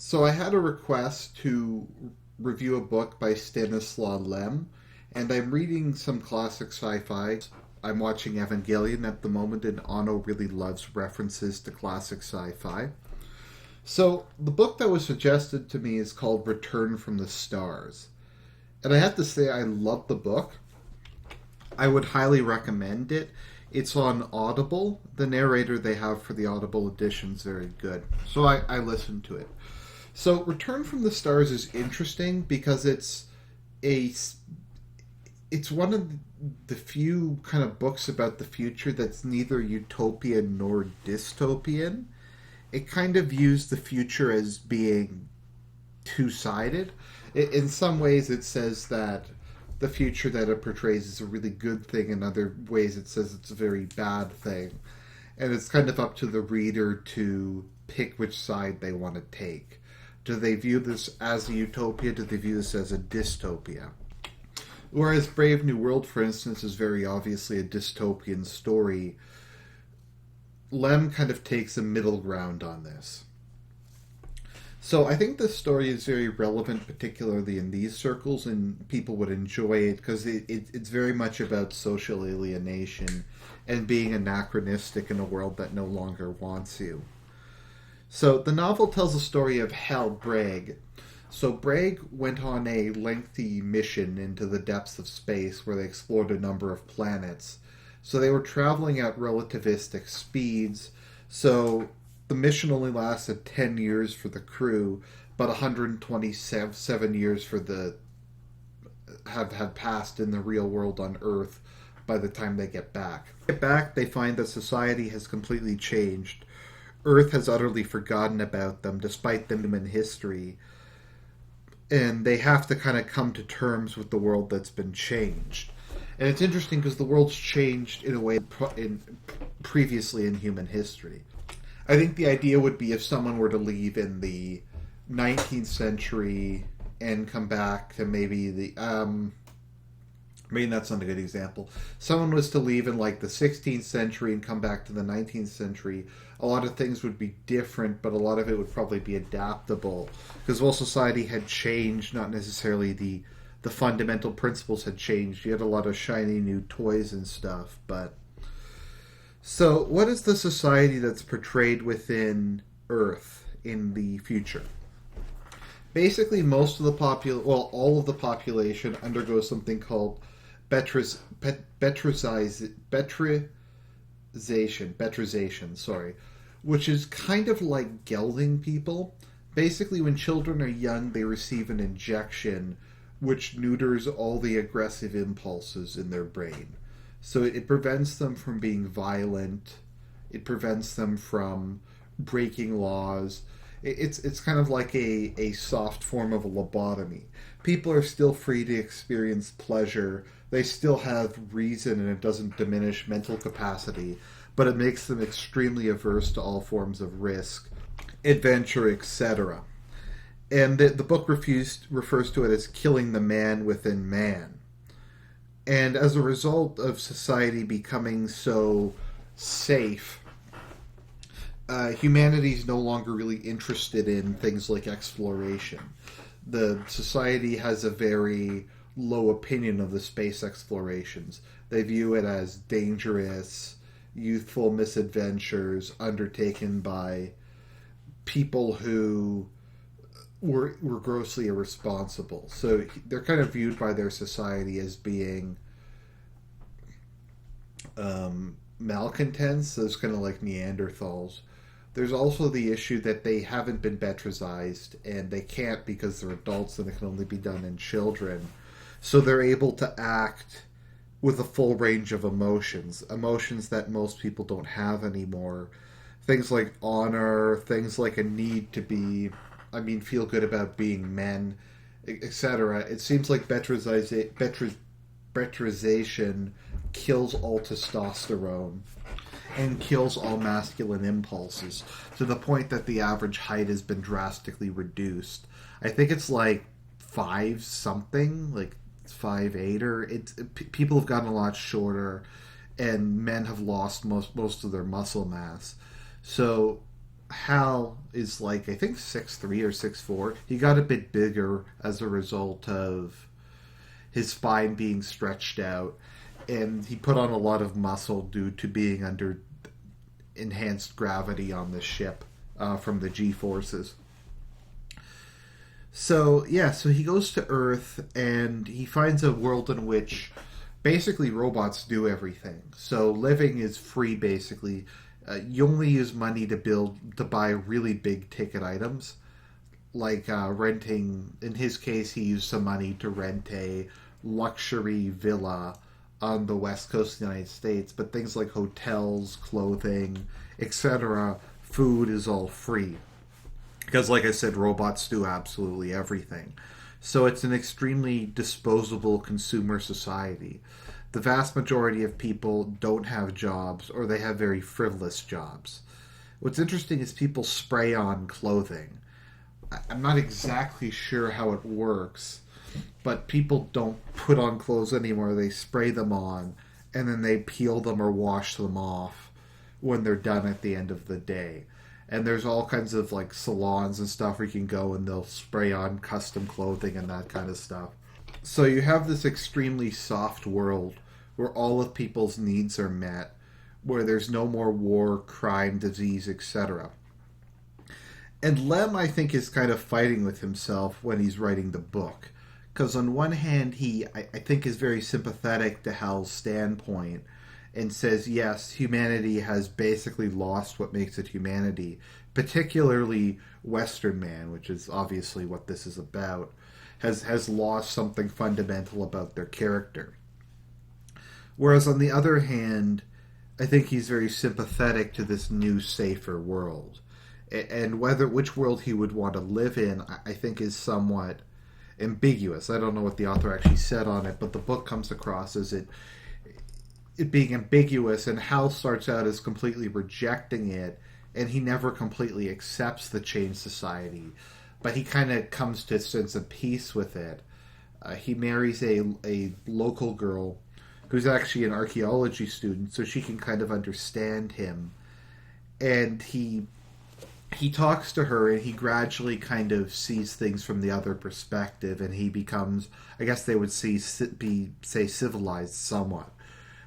So I had a request to review a book by Stanislaw Lem, and I'm reading some classic sci-fi. I'm watching Evangelion at the moment, and Anno really loves references to classic sci-fi. So the book that was suggested to me is called Return from the Stars. And I have to say I love the book. I would highly recommend it. It's on Audible. The narrator they have for the Audible edition is very good. So I listened to it. So Return from the Stars is interesting because a it's one of the few kind of books about the future that's neither utopian nor dystopian. It kind of views the future as being two-sided. In some ways it says that the future that it portrays is a really good thing. In other ways it says it's a very bad thing. And it's kind of up to the reader to pick which side they want to take. Do they view this as a utopia? Do they view this as a dystopia? Whereas Brave New World, for instance, is very obviously a dystopian story, Lem kind of takes a middle ground on this. So I think this story is very relevant, particularly in these circles, and people would enjoy it because it's very much about social alienation and being anachronistic in a world that no longer wants you. So the novel tells the story of Hal Bragg. So Bragg went on a lengthy mission into the depths of space where they explored a number of planets. So they were traveling at relativistic speeds. So the mission only lasted 10 years for the crew, but 127 years for the have passed in the real world on Earth by the time they get back. They find that society has completely changed. Earth has utterly forgotten about them, despite them in history. And they have to kind of come to terms with the world that's been changed. And it's interesting because the world's changed in a way previously in human history. I think the idea would be if someone were to leave in the 19th century and come back to maybe maybe that's not a good example. Someone was to leave in like the 16th century and come back to the 19th century, a lot of things would be different, but a lot of it would probably be adaptable because while society had changed, not necessarily the fundamental principles had changed. You had a lot of shiny new toys and stuff, but so what is the society that's portrayed within Earth in the future? Basically, most of the all of the population undergoes something called betrization, sorry, which is kind of like gelding people. Basically, when children are young, they receive an injection which neuters all the aggressive impulses in their brain. So it prevents them from being violent. It prevents them from breaking laws. It's kind of like a soft form of a lobotomy. People are still free to experience pleasure. They still have reason, and it doesn't diminish mental capacity, but it makes them extremely averse to all forms of risk, adventure, etc. And the book refers to it as killing the man within man. And as a result of society becoming so safe, humanity is no longer really interested in things like exploration. The society has a very low opinion of the space explorations. They view it as dangerous, youthful misadventures undertaken by people who were grossly irresponsible. So they're kind of viewed by their society as being malcontents, those kind of like Neanderthals. There's also the issue that they haven't been betrized, and they can't because they're adults and it can only be done in children. So they're able to act with a full range of emotions that most people don't have anymore. Things like honor, things like a need to feel good about being men, etc. It seems like betrization kills all testosterone and kills all masculine impulses to the point that the average height has been drastically reduced. I think it's like 5 something, like 5'8", or people have gotten a lot shorter, and men have lost most of their muscle mass. So Hal is like, I think 6'3" or 6'4". He got a bit bigger as a result of his spine being stretched out, and he put on a lot of muscle due to being under enhanced gravity on the ship from the G forces. So yeah, so he goes to Earth and he finds a world in which basically robots do everything. So living is free basically. You only use money to buy really big ticket items, like renting. In his case, he used some money to rent a luxury villa on the west coast of the United States. But things like hotels, clothing, etc., food is all free. Because, like I said, robots do absolutely everything. So it's an extremely disposable consumer society. The vast majority of people don't have jobs or they have very frivolous jobs. What's interesting is people spray on clothing. I'm not exactly sure how it works, but people don't put on clothes anymore. They spray them on and then they peel them or wash them off when they're done at the end of the day. And there's all kinds of like salons and stuff where you can go and they'll spray on custom clothing and that kind of stuff. So you have this extremely soft world where all of people's needs are met, where there's no more war, crime, disease, etc. And Lem, I think, is kind of fighting with himself when he's writing the book. Because on one hand, I think, is very sympathetic to Hal's standpoint and says, yes, humanity has basically lost what makes it humanity, particularly Western man, which is obviously what this is about, has lost something fundamental about their character. Whereas on the other hand, I think he's very sympathetic to this new, safer world. And which world he would want to live in, I think is somewhat ambiguous. I don't know what the author actually said on it, but the book comes across as it being ambiguous, and Hal starts out as completely rejecting it, and he never completely accepts the changed society, but he kind of comes to a sense of peace with it. He marries a local girl who's actually an archaeology student, so she can kind of understand him, and he talks to her, and he gradually kind of sees things from the other perspective, and he becomes, I guess they would say, civilized somewhat.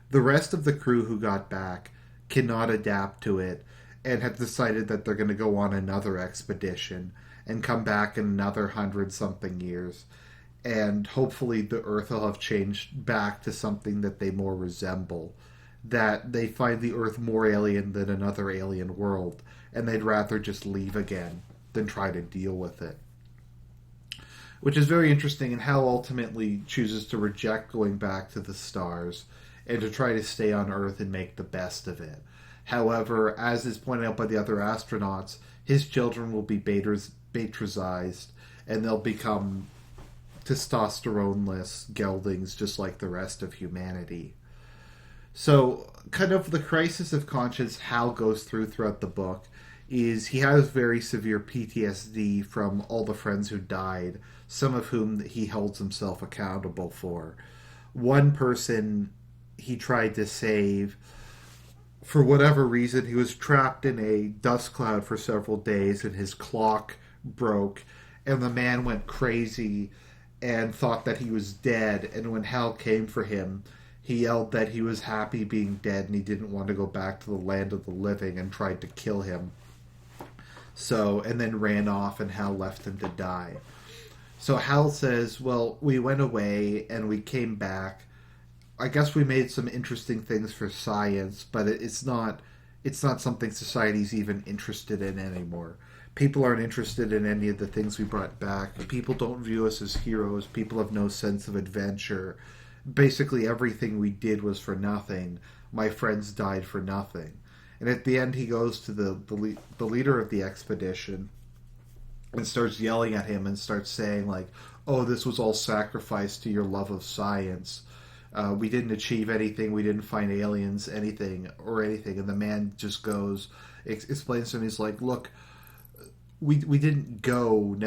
The rest of the crew who got back cannot adapt to it and have decided that they're going to go on another expedition and come back in another 100-something years. And hopefully the Earth will have changed back to something that they more resemble. That they find the Earth more alien than another alien world, and they'd rather just leave again than try to deal with it. Which is very interesting, and Hal ultimately chooses to reject going back to the stars and to try to stay on Earth and make the best of it. However, as is pointed out by the other astronauts, his children will be Batrizized, and they'll become testosterone-less geldings just like the rest of humanity. So, kind of the crisis of conscience Hal goes throughout the book is he has very severe PTSD from all the friends who died, some of whom he holds himself accountable for. One person he tried to save, for whatever reason, he was trapped in a dust cloud for several days and his clock broke, and the man went crazy and thought that he was dead, and when Hal came for him, he yelled that he was happy being dead and he didn't want to go back to the land of the living and tried to kill him. So, and then ran off, and Hal left him to die. So Hal says, well, we went away and we came back. I guess we made some interesting things for science, but it's not something society's even interested in anymore. People aren't interested in any of the things we brought back. People don't view us as heroes. People have no sense of adventure. Basically, everything we did was for nothing. My friends died for nothing. And at the end, he goes to the leader of the expedition and starts yelling at him and starts saying, like, oh, this was all sacrificed to your love of science. We didn't achieve anything. We didn't find aliens, anything. And the man just goes, explains to him, he's like, look, we didn't go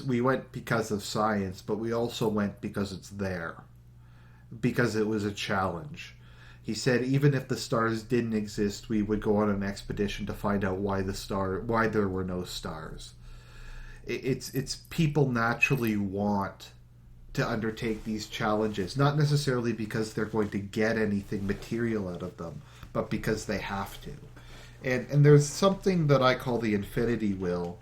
we went because of science, but we also went because it's there. Because it was a challenge. He said even if the stars didn't exist, we would go on an expedition to find out why there were no stars. It's people naturally want to undertake these challenges, not necessarily because they're going to get anything material out of them, but because they have to. And there's something that I call the infinity will,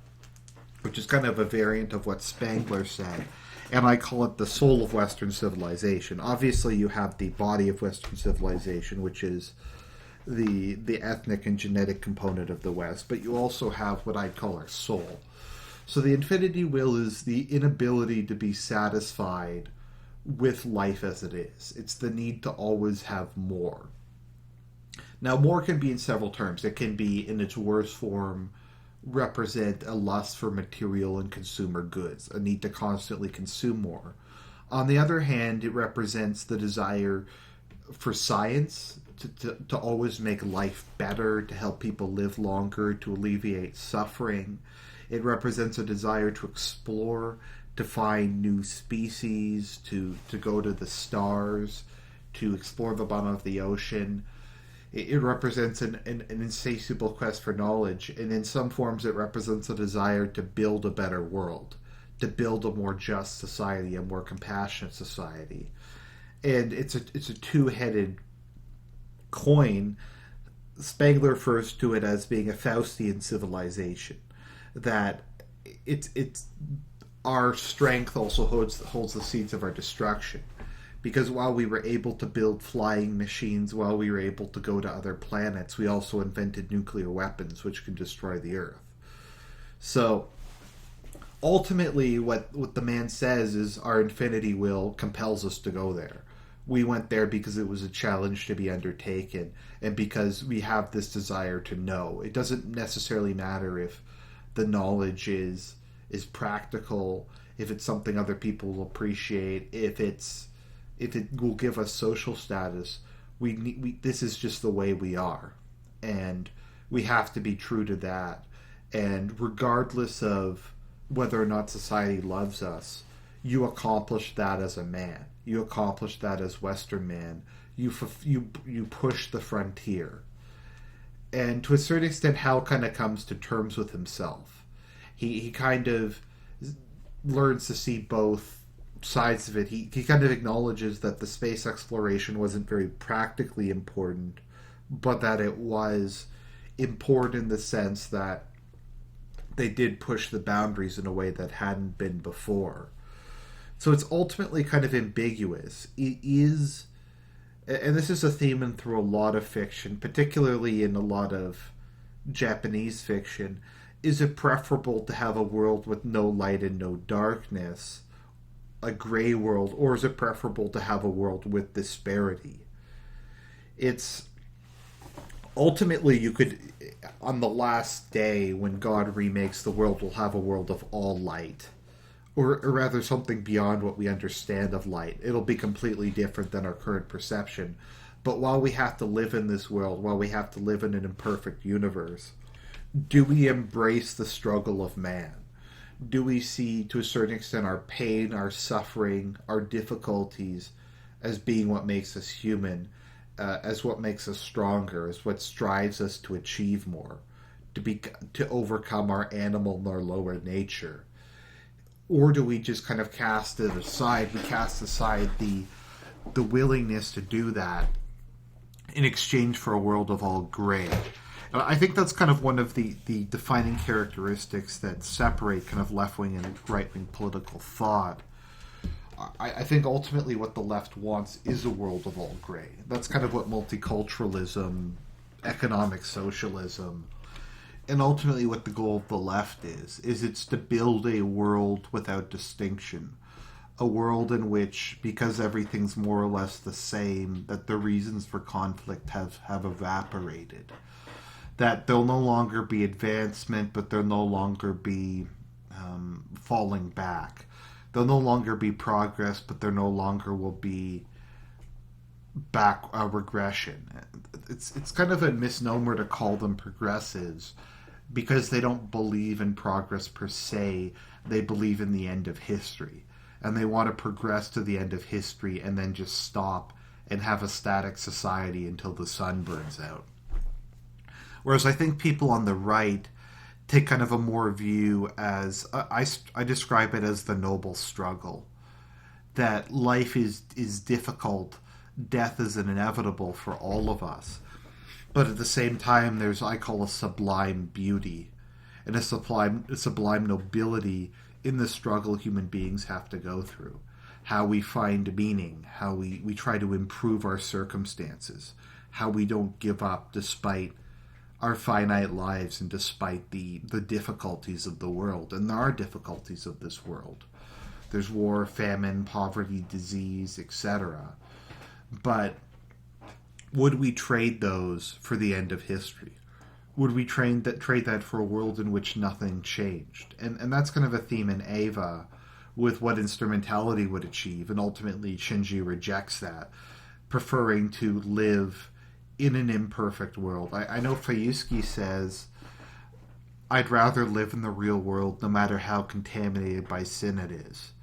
which is kind of a variant of what Spangler said, and I call it the soul of Western civilization. Obviously, you have the body of Western civilization, which is the ethnic and genetic component of the West, but you also have what I call our soul. So the infinity will is the inability to be satisfied with life as it is. It's the need to always have more. Now, more can be in several terms. It can be, in its worst form, represent a lust for material and consumer goods, a need to constantly consume more. On the other hand, it represents the desire for science, to always make life better, to help people live longer, to alleviate suffering. It represents a desire to explore, to find new species, to go to the stars, to explore the bottom of the ocean. It represents an insatiable quest for knowledge, and in some forms it represents a desire to build a better world, to build a more just society, a more compassionate society. And it's a two-headed coin. Spangler refers to it as being a Faustian civilization, that it's our strength also holds the seeds of our destruction. Because while we were able to build flying machines, while we were able to go to other planets, we also invented nuclear weapons which can destroy the Earth. So, ultimately, what the man says is our infinity will compels us to go there. We went there because it was a challenge to be undertaken, and because we have this desire to know. It doesn't necessarily matter if the knowledge is practical, if it's something other people will appreciate, if it will give us social status. This is just the way we are, and we have to be true to that. And regardless of whether or not society loves us, you accomplish that as a man. You accomplish that as Western man. You push the frontier. And to a certain extent, Hal kind of comes to terms with himself. He kind of learns to see both sides of it. He kind of acknowledges that the space exploration wasn't very practically important, but that it was important in the sense that they did push the boundaries in a way that hadn't been before. So it's ultimately kind of ambiguous. It is, and this is a theme in through a lot of fiction, particularly in a lot of Japanese fiction. Is it preferable to have a world with no light and no darkness, a gray world, or is it preferable to have a world with disparity? It's ultimately, you could, on the last day when God remakes the world, we'll have a world of all light, or rather something beyond what we understand of light. It'll be completely different than our current perception. But while we have to live in this world, while we have to live in an imperfect universe, do we embrace the struggle of man? Do we see, to a certain extent, our pain, our suffering, our difficulties as being what makes us human, as what makes us stronger, as what strives us to achieve more, to overcome our animal and our lower nature? Or do we just kind of cast it aside? We cast aside the willingness to do that in exchange for a world of all gray. And I think that's kind of one of the defining characteristics that separate kind of left-wing and right-wing political thought. I think ultimately what the left wants is a world of all gray. That's kind of what multiculturalism, economic socialism, and ultimately what the goal of the left is it's to build a world without distinction. A world in which, because everything's more or less the same, that the reasons for conflict have evaporated. That there'll no longer be advancement, but there'll no longer be falling back. There'll no longer be progress, but there no longer will be regression. It's kind of a misnomer to call them progressives, because they don't believe in progress per se. They believe in the end of history. And they want to progress to the end of history and then just stop and have a static society until the sun burns out. Whereas I think people on the right take kind of a more view as I describe it as the noble struggle, that life is difficult, death is inevitable for all of us, but at the same time there's, I call, a sublime beauty and a sublime nobility in the struggle human beings have to go through. How we find meaning, how we try to improve our circumstances, how we don't give up despite our finite lives and despite the difficulties of the world. And there are difficulties of this world. There's war, famine, poverty, disease, etc. But would we trade those for the end of history? Would we trade that for a world in which nothing changed? And that's kind of a theme in Ava with what instrumentality would achieve. And ultimately Shinji rejects that, preferring to live in an imperfect world. I know Fayuski says, I'd rather live in the real world no matter how contaminated by sin it is.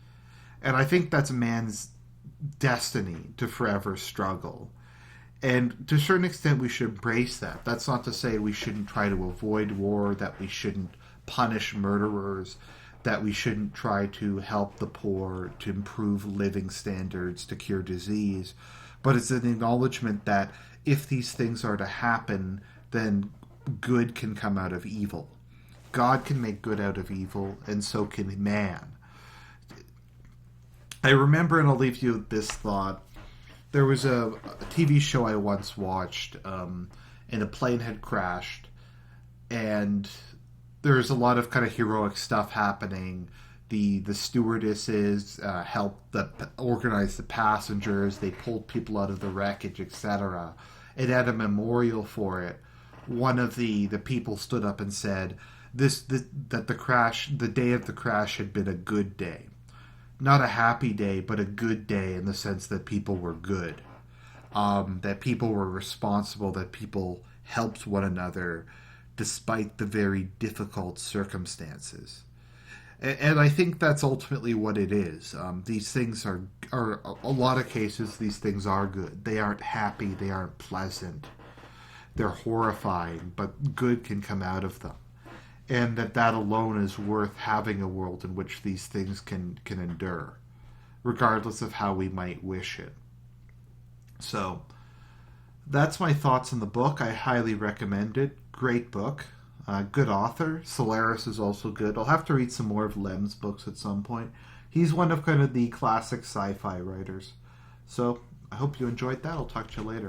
And I think that's man's destiny to forever struggle. And to a certain extent we should embrace that. That's not to say we shouldn't try to avoid war, that we shouldn't punish murderers, that we shouldn't try to help the poor, to improve living standards, to cure disease. But it's an acknowledgement that if these things are to happen, then good can come out of evil. God can make good out of evil, and so can man. I remember, and I'll leave you with this thought, there was a TV show I once watched, and a plane had crashed, and there was a lot of kind of heroic stuff happening. The stewardesses helped organize the passengers. They pulled people out of the wreckage, etc. It had a memorial for it. One of the people stood up and said that the day of the crash had been a good day. Not a happy day, but a good day in the sense that people were good. That people were responsible, that people helped one another despite the very difficult circumstances. And I think that's ultimately what it is. These things are a lot of cases, these things are good. They aren't happy, they aren't pleasant. They're horrifying, but good can come out of them. And that alone is worth having a world in which these things can endure, regardless of how we might wish it. So, that's my thoughts on the book. I highly recommend it. Great book. Good author. Solaris is also good. I'll have to read some more of Lem's books at some point. He's one of kind of the classic sci-fi writers. So, I hope you enjoyed that. I'll talk to you later.